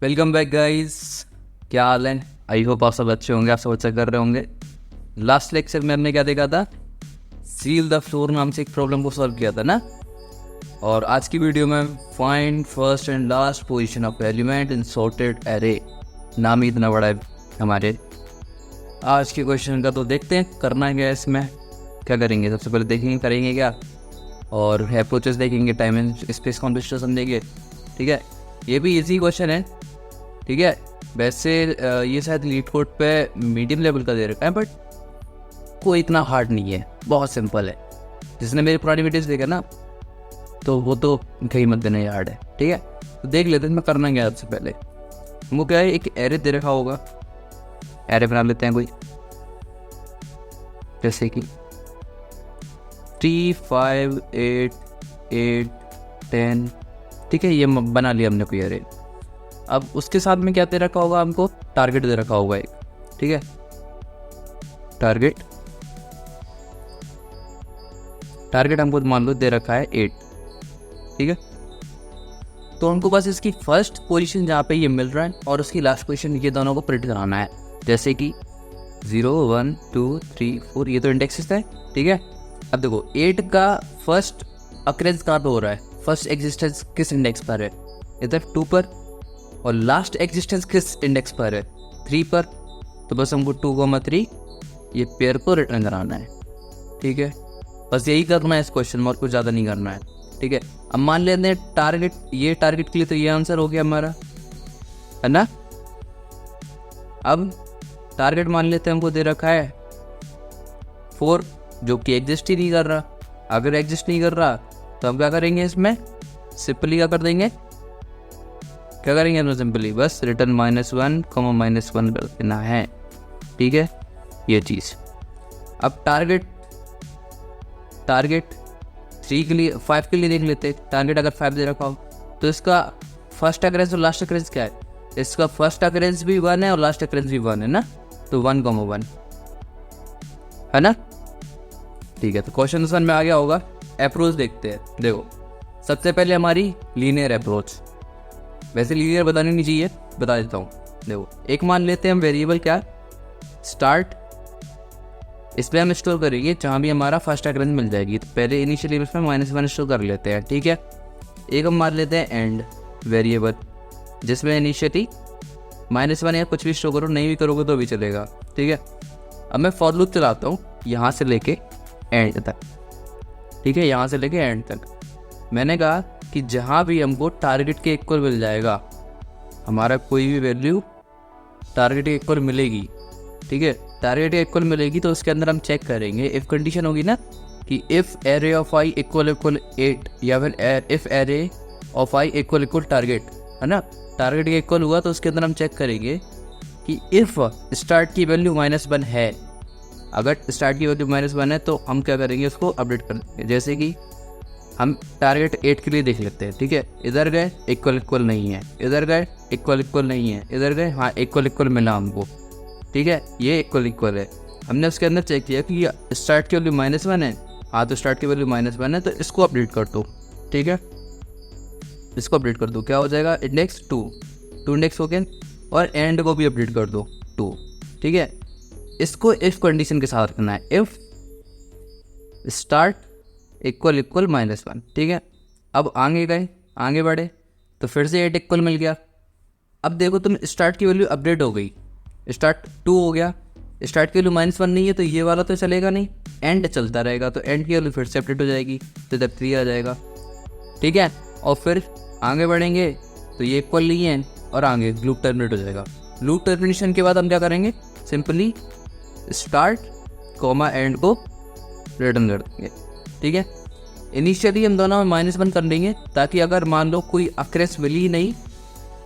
Welcome back guys. क्या हाल है? I hope आप सब अच्छे होंगे, आप सब अच्छा कर रहे होंगे। लास्ट लेक्चर में हमने क्या देखा था? सील द फ्लोर नाम से एक प्रॉब्लम को सॉल्व किया था ना। और आज की वीडियो में find first and last position of element in sorted array. नाम ही इतना बड़ा है हमारे आज के क्वेश्चन का। तो देखते हैं करना क्या है इसमें, क्या करेंगे। सबसे पहले देखेंगे करेंगे क्या, और अप्रोचेस देखेंगे, टाइम एंड स्पेस कॉन्सेप्ट समझेंगे। ठीक है, ये भी इजी क्वेश्चन है। ठीक है, वैसे ये शायद लीड कोड पे मीडियम लेवल का दे रखा है, बट कोई इतना हार्ड नहीं है, बहुत सिंपल है। जिसने मेरी पुरानी वीडियोस देखा ना, तो वो तो कहीं मत देना हार्ड है। ठीक है, तो देख लेते हैं मैं करना क्या है। सबसे पहले हमको क्या है, एक एरे दे रखा होगा, एरे बना लेते हैं कोई, जैसे कि 3, 5, 8, 8, 10। ठीक है, ये बना लिया हमने कोई एरे। अब उसके साथ में क्या दे रखा होगा हमको? टारगेट दे रखा होगा एक। ठीक है, टारगेट हमको मान लो दे रखा है 8। ठीक है, तो हमको बस इसकी फर्स्ट पोजीशन जहाँ पे ये मिल रहा है और उसकी लास्ट पोजीशन, ये दोनों को प्रिंट कराना है। जैसे कि 0, 1, 2, 3, 4, ये तो इंडेक्सेस है। ठीक है, अब देखो 8 का फर्स्ट अक्रेंस कहाँ पे हो रहा है, फर्स्ट एग्जिस्टेंस किस इंडेक्स पर है? इधर 2 पर। और लास्ट एग्जिस्टेंस किस इंडेक्स पर है? 3 पर। तो बस हमको 2, 3 ये पेयर को रिटर्न कराना है। ठीक है, बस यही करना है इस क्वेश्चन में, और कुछ ज़्यादा नहीं करना है। ठीक है, अब मान लेते हैं टारगेट, ये टारगेट के लिए तो ये आंसर हो गया हमारा, है ना। अब टारगेट मान लेते हैं हमको दे रखा है 4, जो कि एग्जिस्ट ही नहीं कर रहा। अगर एग्जिस्ट नहीं कर रहा तो हम क्या करेंगे इसमें? सिंपली क्या कर देंगे, क्या करेंगे हम सिंपली बस रिटर्न -1, -1 कर देना है। ठीक है, ये चीज़। अब टारगेट 3 के लिए, 5 के लिए देख लेते हैं। टारगेट अगर 5 दे रखा हो तो इसका फर्स्ट अकरेंस और लास्ट अकरेंस क्या है? इसका फर्स्ट अकरेंस भी 1 है और लास्ट अकरेंस भी 1 है ना, तो 1, 1 है ना। ठीक है, तो क्वेश्चन समझ में आ गया होगा। अप्रोच देखते हैं। देखो सबसे पहले हमारी लीनियर अप्रोच, वैसे लीनियर बतानी नहीं चाहिए, बता देता हूँ। देखो एक मान लेते हैं हम वेरिएबल क्या, स्टार्ट। इस पर हम स्टोर करेंगे जहाँ भी हमारा फर्स्ट अकरेंस मिल जाएगी। तो पहले इनिशियली इसमें -1 स्टोर कर लेते हैं। ठीक है, एक हम मान लेते हैं एंड वेरिएबल, जिसमें इनिशियली -1 या कुछ भी स्टोर करो, नहीं भी करोगे तो भी चलेगा। ठीक है, अब मैं फॉर लूप चलाता हूँ यहाँ से लेके एंड तक। ठीक है, यहाँ से लेके एंड तक मैंने कहा कि जहाँ भी हमको टारगेट के इक्वल मिल जाएगा, हमारा कोई भी वैल्यू टारगेट के इक्वल मिलेगी। ठीक है, टारगेट के इक्वल मिलेगी तो उसके अंदर हम चेक करेंगे, इफ़ कंडीशन होगी ना कि if array of I equal 8, या फिर if array of I equal target, है ना। टारगेट के इक्वल हुआ तो उसके अंदर हम चेक करेंगे कि इफ़ स्टार्ट की वैल्यू -1 है। अगर स्टार्ट की वैल्यू -1 है तो हम क्या करेंगे, उसको अपडेट कर देंगे। जैसे कि हम टारगेट 8 के लिए देख लेते हैं। ठीक है, इधर गए इक्वल नहीं है, इधर गए इक्वल नहीं है, इधर गए हाँ इक्वल मिला हमको। ठीक है, ये इक्वल है। हमने उसके अंदर चेक किया कि स्टार्ट की वैल्यू -1 है, हाँ तो स्टार्ट की वैल्यू -1 है, तो इसको अपडेट कर दो। ठीक है, इसको अपडेट कर दो, क्या हो जाएगा, इंडेक्स 2 इंडेक्स हो गया। और एंड को भी अपडेट कर दो 2। ठीक है, इसको इफ कंडीशन के साथ रखना है, इफ स्टार्ट इक्वल -1। ठीक है, अब आगे बढ़े तो फिर से 8 इक्वल मिल गया। अब देखो तुम स्टार्ट की वैल्यू अपडेट हो गई, स्टार्ट 2 हो गया, स्टार्ट की वैल्यू -1 नहीं है तो ये वाला तो चलेगा नहीं, एंड चलता रहेगा, तो एंड की वैल्यू फिर से अपडेट हो जाएगी, तो इधर 3 आ जाएगा। ठीक है, और फिर आगे बढ़ेंगे तो ये इक्वल नहीं है और आगे लूप टर्मिनेट हो जाएगा। लूप टर्मिनेशन के बाद हम क्या करेंगे, सिंपली स्टार्ट कॉमा एंड को रिटर्न कर देंगे। ठीक है, इनिशियली हम दोनों में -1 कर देंगे, ताकि अगर मान लो कोई अक्रेंस मिली ही नहीं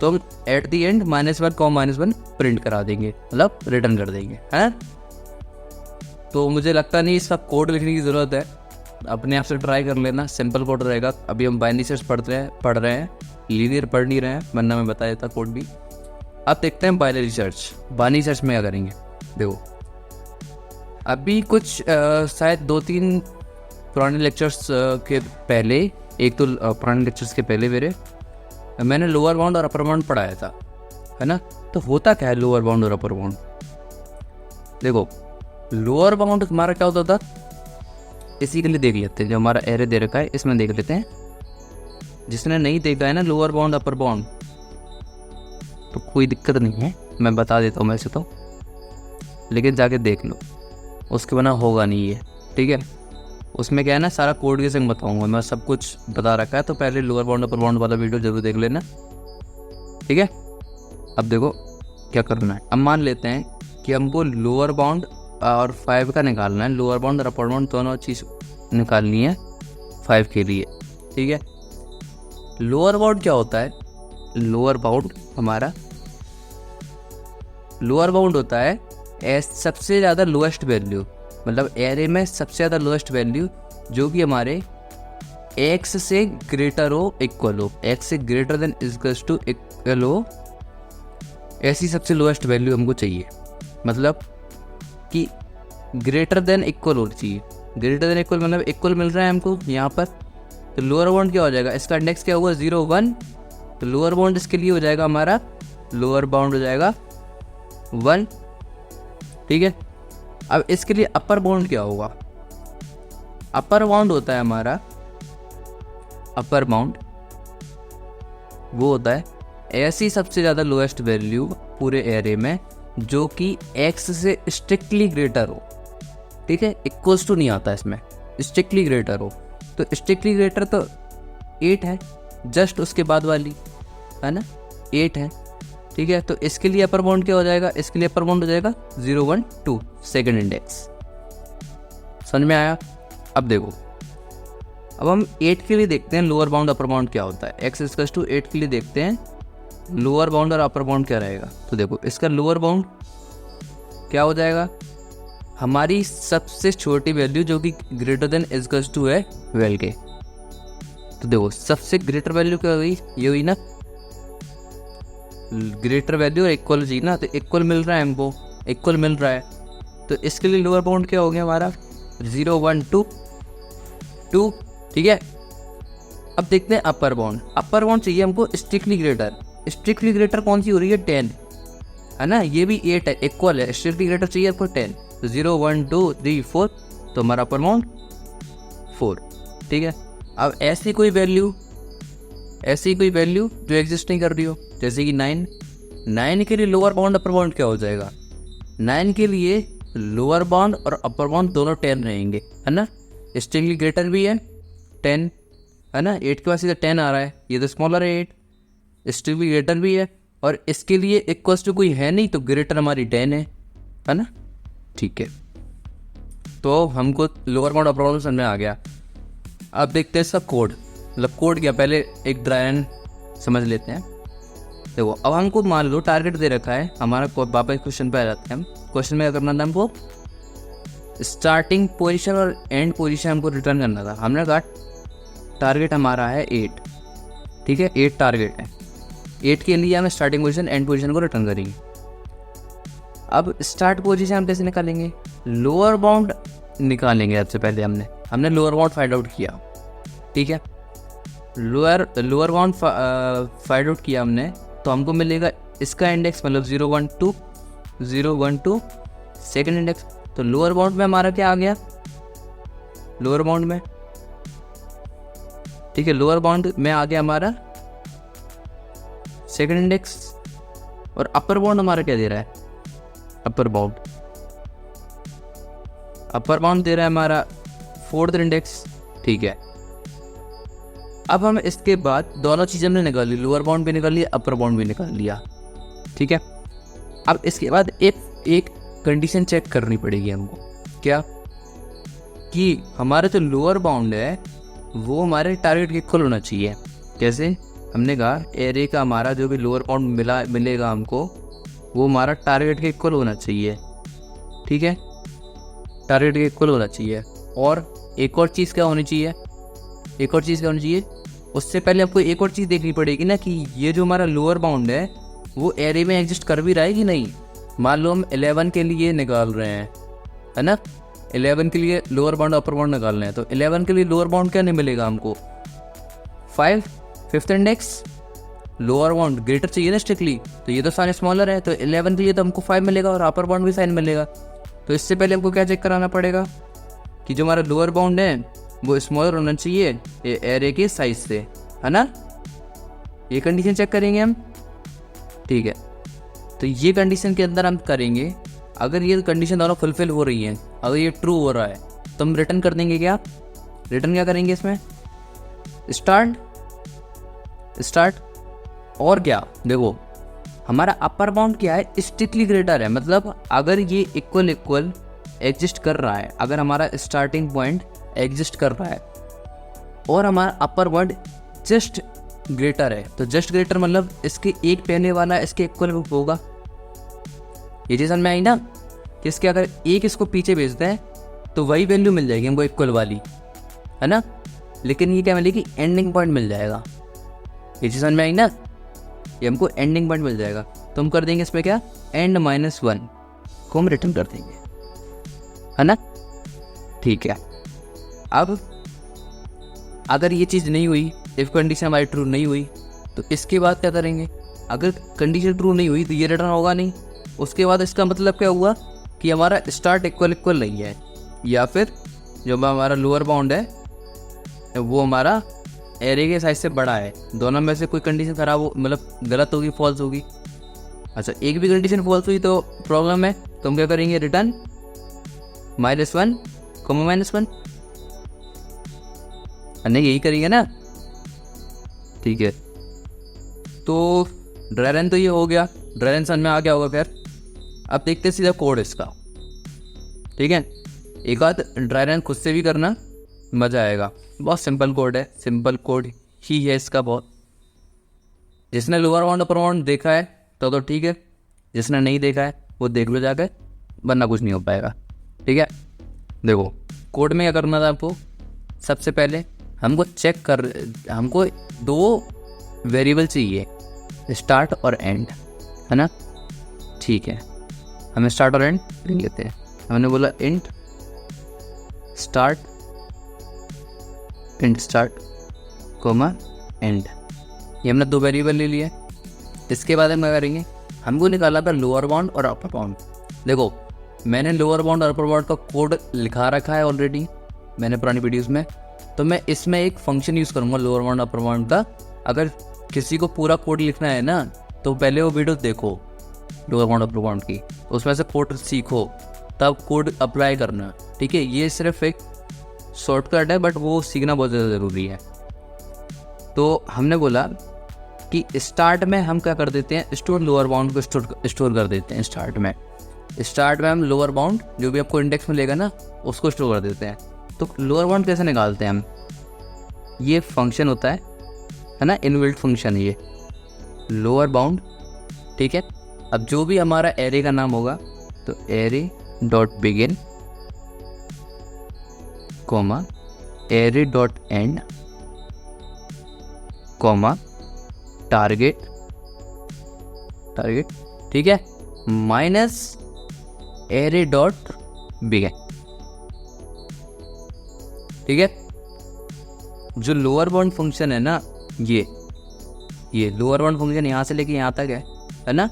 तो हम एट दी एंड -1 प्रिंट करा देंगे, मतलब रिटर्न कर देंगे, है। तो मुझे लगता नहीं इसका कोड लिखने की ज़रूरत है, अपने आप से ट्राई कर लेना, सिंपल कोड रहेगा। अभी हम बाइनरी सर्च पढ़ रहे हैं, लीनियर पढ़ नहीं रहे हैं, वरना मैं बता देता कोड भी। अब देखते हैं बाइनरी सर्च में क्या करेंगे। देखो अभी कुछ शायद 2-3 पुराने लेक्चर्स के पहले, एक तो पुराने लेक्चर्स के पहले मैंने लोअर बाउंड और अपर बाउंड पढ़ाया था। है ना। तो होता क्या है लोअर बाउंड और अपर बाउंड? देखो लोअर बाउंड हमारा क्या होता था, इसी के लिए देख लेते हैं, जो हमारा एरे दे रखा है इसमें देख लेते हैं। जिसने नहीं देखा है ना लोअर बाउंड अपर बाउंड, तो कोई दिक्कत नहीं है, मैं बता देता हूँ वैसे तो, लेकिन जाके देख लो, उसके बिना होगा नहीं ये, ठीक है। उसमें क्या है ना, सारा कोड के संग बताऊंगा, मैं सब कुछ बता रखा है, तो पहले लोअर बाउंड अपर बाउंड वाला वीडियो जरूर देख लेना, ठीक है। अब देखो क्या करना है। अब मान लेते हैं कि हमको लोअर बाउंड और 5 का निकालना है, लोअर बाउंड और अपर बाउंड दोनों चीज़ निकालनी है 5 के लिए, ठीक है। लोअर बाउंड क्या होता है? लोअर बाउंड हमारा, लोअर बाउंड होता है सबसे ज़्यादा लोएस्ट वैल्यू, मतलब एरे में सबसे ज़्यादा लोएस्ट वैल्यू जो कि हमारे x से ग्रेटर हो इक्वल हो, x से greater than equals to equal हो, ऐसी सबसे लोएस्ट वैल्यू हमको चाहिए। मतलब कि ग्रेटर देन इक्वल होनी चाहिए, ग्रेटर देन इक्वल मतलब इक्वल मिल रहा है हमको यहाँ पर। तो लोअर बाउंड क्या हो जाएगा, इसका इंडेक्स क्या हुआ 0 1, तो लोअर बाउंड इसके लिए हो जाएगा हमारा, लोअर बाउंड हो जाएगा 1, ठीक है। अब इसके लिए अपर बाउंड क्या होगा? अपर बाउंड होता है हमारा, अपर बाउंड वो होता है ऐसी सबसे ज़्यादा लोएस्ट वैल्यू पूरे एरे में जो कि x से स्ट्रिक्टली ग्रेटर हो, ठीक है। इक्वल्स टू नहीं आता इसमें, स्ट्रिक्टली ग्रेटर हो। तो स्ट्रिक्टली ग्रेटर तो 8 है, जस्ट उसके बाद वाली है ना 8 है, ठीक है। तो इसके लिए अपर बाउंड क्या हो जाएगा? इसके लिए अपर बाउंड हो जाएगा 0 1 2 सेकेंड इंडेक्स। समझ में आया? अब देखो, अब हम 8 के लिए देखते हैं लोअर बाउंड अपर बाउंड क्या होता है। x इक्वल्स टू 8 के लिए देखते हैं लोअर बाउंड और अपर बाउंड क्या रहेगा। तो देखो इसका लोअर बाउंड क्या हो जाएगा, हमारी सबसे छोटी वैल्यू जो कि ग्रेटर देन इक्वल्स टू है 12 के। तो देखो सबसे ग्रेटर वैल्यू क्या हुई, ये हुई ना ग्रेटर वैल्यू और इक्वल जी ना, तो इक्वल मिल रहा है हमको, इक्वल मिल रहा है। तो इसके लिए लोअर बाउंड क्या हो गया हमारा 0 1 2 2, ठीक है। अब देखते हैं अपर बाउंड। अपर बाउंड चाहिए हमको स्ट्रिक्टली ग्रेटर, स्ट्रिक्टली ग्रेटर कौन सी हो रही है 10, है ना, ये भी 8 है, इक्वल है, स्ट्रिक्टली ग्रेटर चाहिए आपको 10। तो 0 1 2 3 4, तो हमारा अपर बाउंड 4, ठीक है। अब ऐसी कोई वैल्यू जो एग्जिस्ट नहीं कर रही हो, जैसे कि 9 के लिए लोअर बाउंड अपर बाउंड क्या हो जाएगा? 9 के लिए लोअर बाउंड और अपर बाउंड दोनों 10 रहेंगे, है ना। स्ट्रिक्टली ग्रेटर भी है 10, है ना, 8 के पास सीधा 10 आ रहा है, ये तो स्मॉलर है 8। स्ट्रिक्टली ग्रेटर भी है और इसके लिए इक्वल्स टू कोई है नहीं, तो ग्रेटर हमारी 10 है ना, ठीक है। तो हमको लोअर बाउंड अपर बाउंड समझ में आ गया। अब देखते हैं इसका कोड, मतलब कोड क्या, पहले एक ड्राई रन समझ लेते हैं। देखो अब हमको मान लो टारगेट दे रखा है हमारा, वापस क्वेश्चन पे आ जाते हैं हम। क्वेश्चन में क्या करना था हमको, स्टार्टिंग पोजीशन और एंड पोजीशन हमको रिटर्न करना था। हमने कहा टारगेट हमारा है 8, ठीक है, 8 टारगेट है, 8 के लिए हमें स्टार्टिंग पोजीशन एंड पोजीशन को रिटर्न करेंगे। अब स्टार्ट पोजीशन हम कैसे निकालेंगे, लोअर बाउंड निकालेंगे। सबसे पहले हमने लोअर बाउंड फाइंड आउट किया, ठीक है। लोअर बाउंड फाइंड आउट किया हमने, तो हमको मिलेगा इसका इंडेक्स, मतलब 0 1 2 सेकेंड इंडेक्स। तो लोअर बाउंड में हमारा क्या आ गया, लोअर बाउंड में, ठीक है, लोअर बाउंड में आ गया हमारा सेकेंड इंडेक्स। और अपर बाउंड हमारा क्या दे रहा है, अपर बाउंड दे रहा है हमारा 4th इंडेक्स, ठीक है। अब हम इसके बाद दोनों चीज़ें हमने निकाल ली, लोअर बाउंड भी निकाल लिया, अपर बाउंड भी निकाल लिया, ठीक है। अब इसके बाद एक कंडीशन चेक करनी पड़ेगी हमको, क्या, कि हमारा जो लोअर बाउंड है वो हमारे टारगेट के इक्वल होना चाहिए। कैसे, हमने कहा एरे का हमारा जो भी लोअर बाउंड मिलेगा हमको, वो हमारा टारगेट के इक्वल होना चाहिए, ठीक है, टारगेट के इक्वल होना चाहिए। और एक और चीज़ क्या होनी चाहिए, उससे पहले आपको एक और चीज़ देखनी पड़ेगी ना, कि ये जो हमारा लोअर बाउंड है वो एरे में एग्जिस्ट कर भी रहा है कि नहीं। मान लो हम 11 के लिए निकाल रहे हैं, है ना, 11 के लिए लोअर बाउंड अपर बाउंड निकाल रहे हैं, तो 11 के लिए लोअर बाउंड क्या नहीं मिलेगा हमको 5th index, lower bound greater चाहिए ना स्ट्रिक्टली, तो ये तो सारे स्मॉलर है, तो 11 के लिए तो हमको 5 मिलेगा और अपर बाउंड भी साइन मिलेगा। तो इससे पहले हमको क्या चेक कराना पड़ेगा कि जो हमारा लोअर बाउंड है वो स्मॉलर होना चाहिए ये एरे के साइज से, है ना। ये कंडीशन चेक करेंगे हम, ठीक है। तो ये कंडीशन के अंदर हम करेंगे, अगर ये कंडीशन दोनों फुलफिल हो रही हैं, अगर ये ट्रू हो रहा है तो हम रिटर्न कर देंगे। क्या रिटर्न क्या करेंगे इसमें, स्टार्ट और क्या, देखो हमारा अपर बाउंड क्या है, स्ट्रिक्टली ग्रेटर है, मतलब अगर ये इक्वल एग्जिस्ट कर रहा है, अगर हमारा स्टार्टिंग पॉइंट एग्जिस्ट कर रहा है और हमारा अपर बाउंड जस्ट ग्रेटर है, तो जस्ट ग्रेटर मतलब इसके एक पहले वाला इसके इक्वल होगा। ये चीज़ में आई ना कि इसके अगर एक इसको पीछे भेजते हैं तो वही वैल्यू मिल जाएगी हमको इक्वल वाली, है ना। लेकिन ये क्या मिलेगी, एंडिंग पॉइंट मिल जाएगा। ये चीज़ में आई ना, ये हमको एंडिंग पॉइंट मिल जाएगा। तो हम कर देंगे इसमें क्या, एंड -1 को हम रिटर्न कर देंगे, है ना, ठीक है। अब अगर ये चीज़ नहीं हुई, इफ कंडीशन हमारी ट्रू नहीं हुई, तो इसके बाद क्या करेंगे, अगर कंडीशन ट्रू नहीं हुई तो ये रिटर्न होगा नहीं। उसके बाद इसका मतलब क्या हुआ कि हमारा स्टार्ट इक्वल नहीं है, या फिर जो हमारा लोअर बाउंड है वो हमारा एरे के साइज से बड़ा है। दोनों में से कोई कंडीशन खराब हो, मतलब गलत होगी, फॉल्स होगी। अच्छा, एक भी कंडीशन फॉल्स हुई तो प्रॉब्लम है, तो हम क्या करेंगे, रिटर्न -1, -1, नहीं यही करेंगे ना, ठीक है। तो ड्राई रन तो ये हो गया, ड्राई रन समझ में आ गया होगा। फिर अब देखते हैं सीधा कोड इसका, ठीक है। एक आध ड्राई रन खुद से भी करना, मज़ा आएगा। बहुत सिंपल कोड है, सिंपल कोड ही है इसका बहुत। जिसने लोअर बाउंड अपर बाउंड देखा है तो ठीक है, जिसने नहीं देखा है वो देख लो जाकर, वरना कुछ नहीं हो पाएगा, ठीक है। देखो कोड में क्या करना था आपको, सबसे पहले हमको 2 वेरिएबल चाहिए, स्टार्ट और एंड, है ना, ठीक है। हमें स्टार्ट और एंड लिख लेते हैं। हमने बोला इंट स्टार्ट कोमा एंड, ये हमने 2 वेरिएबल ले लिए। इसके बाद हम क्या करेंगे, हमको निकाला था लोअर बाउंड और अपर बाउंड। देखो मैंने लोअर बाउंड और अपर बाउंड का कोड लिखा रखा है ऑलरेडी मैंने पुरानी वीडियोस में, तो मैं इसमें एक फंक्शन यूज़ करूँगा लोअर बाउंड अपर बाउंड का। अगर किसी को पूरा कोड लिखना है ना, तो पहले वो वीडियो देखो लोअर बाउंड अपर बाउंड की, उसमें से कोड सीखो, तब कोड अप्लाई करना, ठीक है। ये सिर्फ एक शॉर्टकट है, बट वो सीखना बहुत ज़्यादा ज़रूरी है। तो हमने बोला कि स्टार्ट में हम क्या कर देते हैं, स्टोर लोअर बाउंड को स्टोर कर देते हैं। स्टार्ट में हम लोअर बाउंड जो भी आपको इंडेक्स में लेगा ना, उसको स्टोर कर देते हैं। तो लोअर बाउंड कैसे निकालते हैं हम, ये फंक्शन होता है ना, इनबिल्ट फंक्शन, ये लोअर बाउंड, ठीक है। अब जो भी हमारा एरे का नाम होगा, तो array dot begin comma array dot and comma target, ठीक है, माइनस एरे डॉट बिगिन, ठीक है। जो लोअर बाउंड फंक्शन है ना, ये लोअर बाउंड फंक्शन यहाँ से लेके यहाँ तक है ना।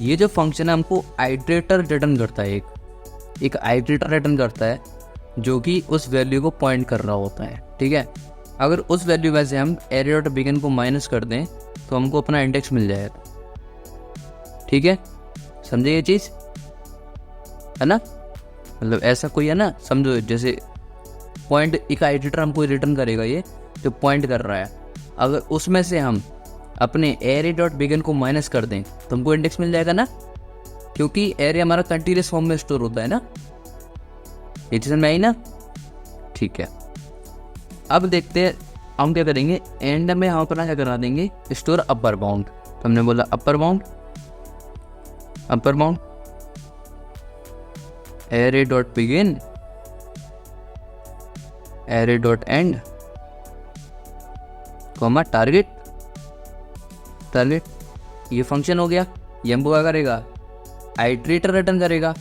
ये जो फंक्शन है हमको आइटरेटर रिटर्न करता है, एक आइटरेटर रिटर्न करता है जो कि उस वैल्यू को पॉइंट कर रहा होता है, ठीक है। अगर उस वैल्यू में से हम एरे डॉट बिगिन को माइनस कर दें तो हमको अपना इंडेक्स मिल जाएगा, ठीक है। समझे ये चीज़, है ना, मतलब ऐसा कोई है ना, समझो जैसे पॉइंट, एक आइटरेटर हमको रिटर्न करेगा ये जो पॉइंट कर रहा है। अगर उसमें से हम अपने एरे डॉट बिगिन को माइनस कर दें तो हमको इंडेक्स मिल जाएगा ना, क्योंकि एरे हमारा कंटीन्यूअस फॉर्म में स्टोर होता है ना। ये चीज़ में आई ना, ठीक है। अब देखते हैं हम क्या करेंगे, एंड में हम अपना क्या करा देंगे, स्टोर अपर बाउंड। तो हमने बोला upper bound array dot begin array dot and comma target, ये फंक्शन हो गया। ये हमको क्या करेगा, आइटरेटर रिटर्न करेगा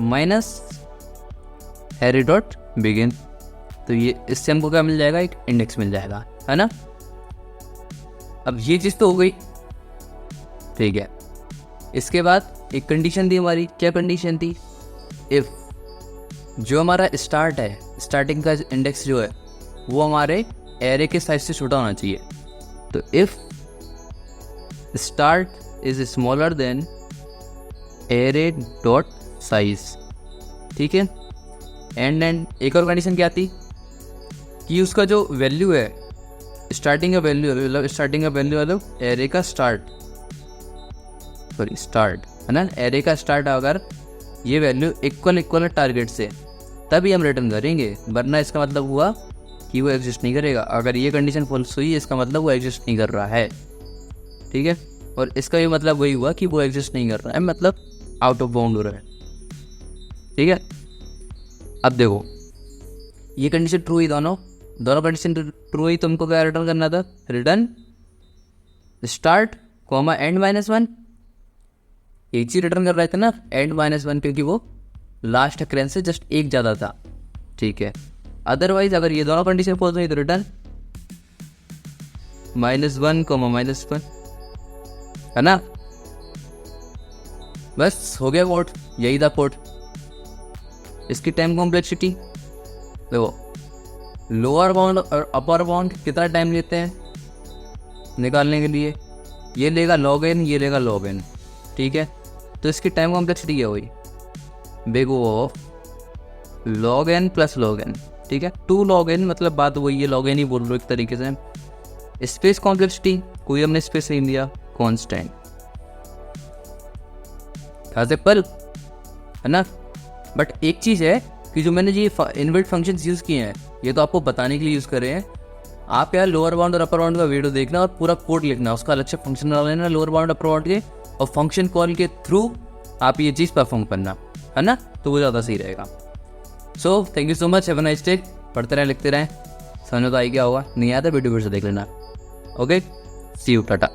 माइनस एरे डॉट बिगिन। तो ये इससे हमको क्या मिल जाएगा, एक इंडेक्स मिल जाएगा, है ना। अब ये चीज़ तो हो गई, ठीक है। इसके बाद एक कंडीशन थी हमारी, क्या कंडीशन थी? इफ़ जो हमारा स्टार्ट है, स्टार्टिंग का इंडेक्स जो है वो हमारे एरे के साइज से छोटा होना चाहिए। तो if start is smaller than array dot size, ठीक है। एंड एक और कंडीशन क्या थी कि उसका जो वैल्यू है, स्टार्टिंग का वैल्यू, मतलब स्टार्टिंग का वैल्यू मतलब एरे का स्टार्ट, सॉरी स्टार्ट है ना, एरे का स्टार्ट अगर ये वैल्यू इक्वल टारगेट से तभी हम रिटर्न करेंगे, वरना इसका मतलब हुआ कि वो एग्जिस्ट नहीं करेगा। अगर ये कंडीशन फॉल्स हुई इसका मतलब वो एग्जिस्ट नहीं कर रहा है, ठीक है। और इसका भी मतलब वही हुआ कि वो एग्जिस्ट नहीं कर रहा है, मतलब आउट ऑफ बाउंड हो रहा है, ठीक है। अब देखो ये कंडीशन ट्रू हुई, दोनों कंडीशन ट्रू हुई, तुमको क्या रिटर्न करना था? रिटर्न स्टार्ट कॉमा एंड -1, एक चीज रिटर्न कर रहे थे ना, एंड -1, क्योंकि वो लास्ट अकरेंस से जस्ट एक ज़्यादा था, ठीक है। अदरवाइज अगर ये दोनों कंडीशन फॉल्स हुई तो रिटर्न -1 -1, है ना। बस हो गया कोड, यही था कोड। इसकी टाइम कॉम्प्लेक्सिटी देखो, लोअर बाउंड और अपर बाउंड कितना टाइम लेते हैं निकालने के लिए? ये लेगा log n, ये लेगा log n, ठीक है। तो इसकी टाइम कॉम्प्लेक्सिटी क्या हुई? Big O of log n plus log n, ठीक है। 2 log n, मतलब बात वही है, log n ही बोल रहे हो एक तरीके से। स्पेस कॉम्प्लेक्सिटी कोई हमने स्पेस नहीं दिया, कांस्टेंट था सिंपल, है ना। बट एक चीज़ है कि जो मैंने ये इनबिल्ट फंक्शंस यूज़ किए हैं ये तो आपको बताने के लिए यूज़ कर रहे हैं। आप यार लोअर बाउंड और अपर बाउंड का वीडियो देखना और पूरा कोड लिखना, उसका अलग से फंक्शन बना लेना लोअर बाउंड अपर बाउंड के, और फंक्शन कॉल के थ्रू आप ये चीज़ परफॉर्म करना, है ना, तो वो ज़्यादा सही रहेगा। So thank you so much, have a nice day. पढ़ते रहें, लिखते रहें, समझ तो आई क्या होगा, नहीं आया तो वीडियो फिर से देख लेना। Okay, see you, Tata.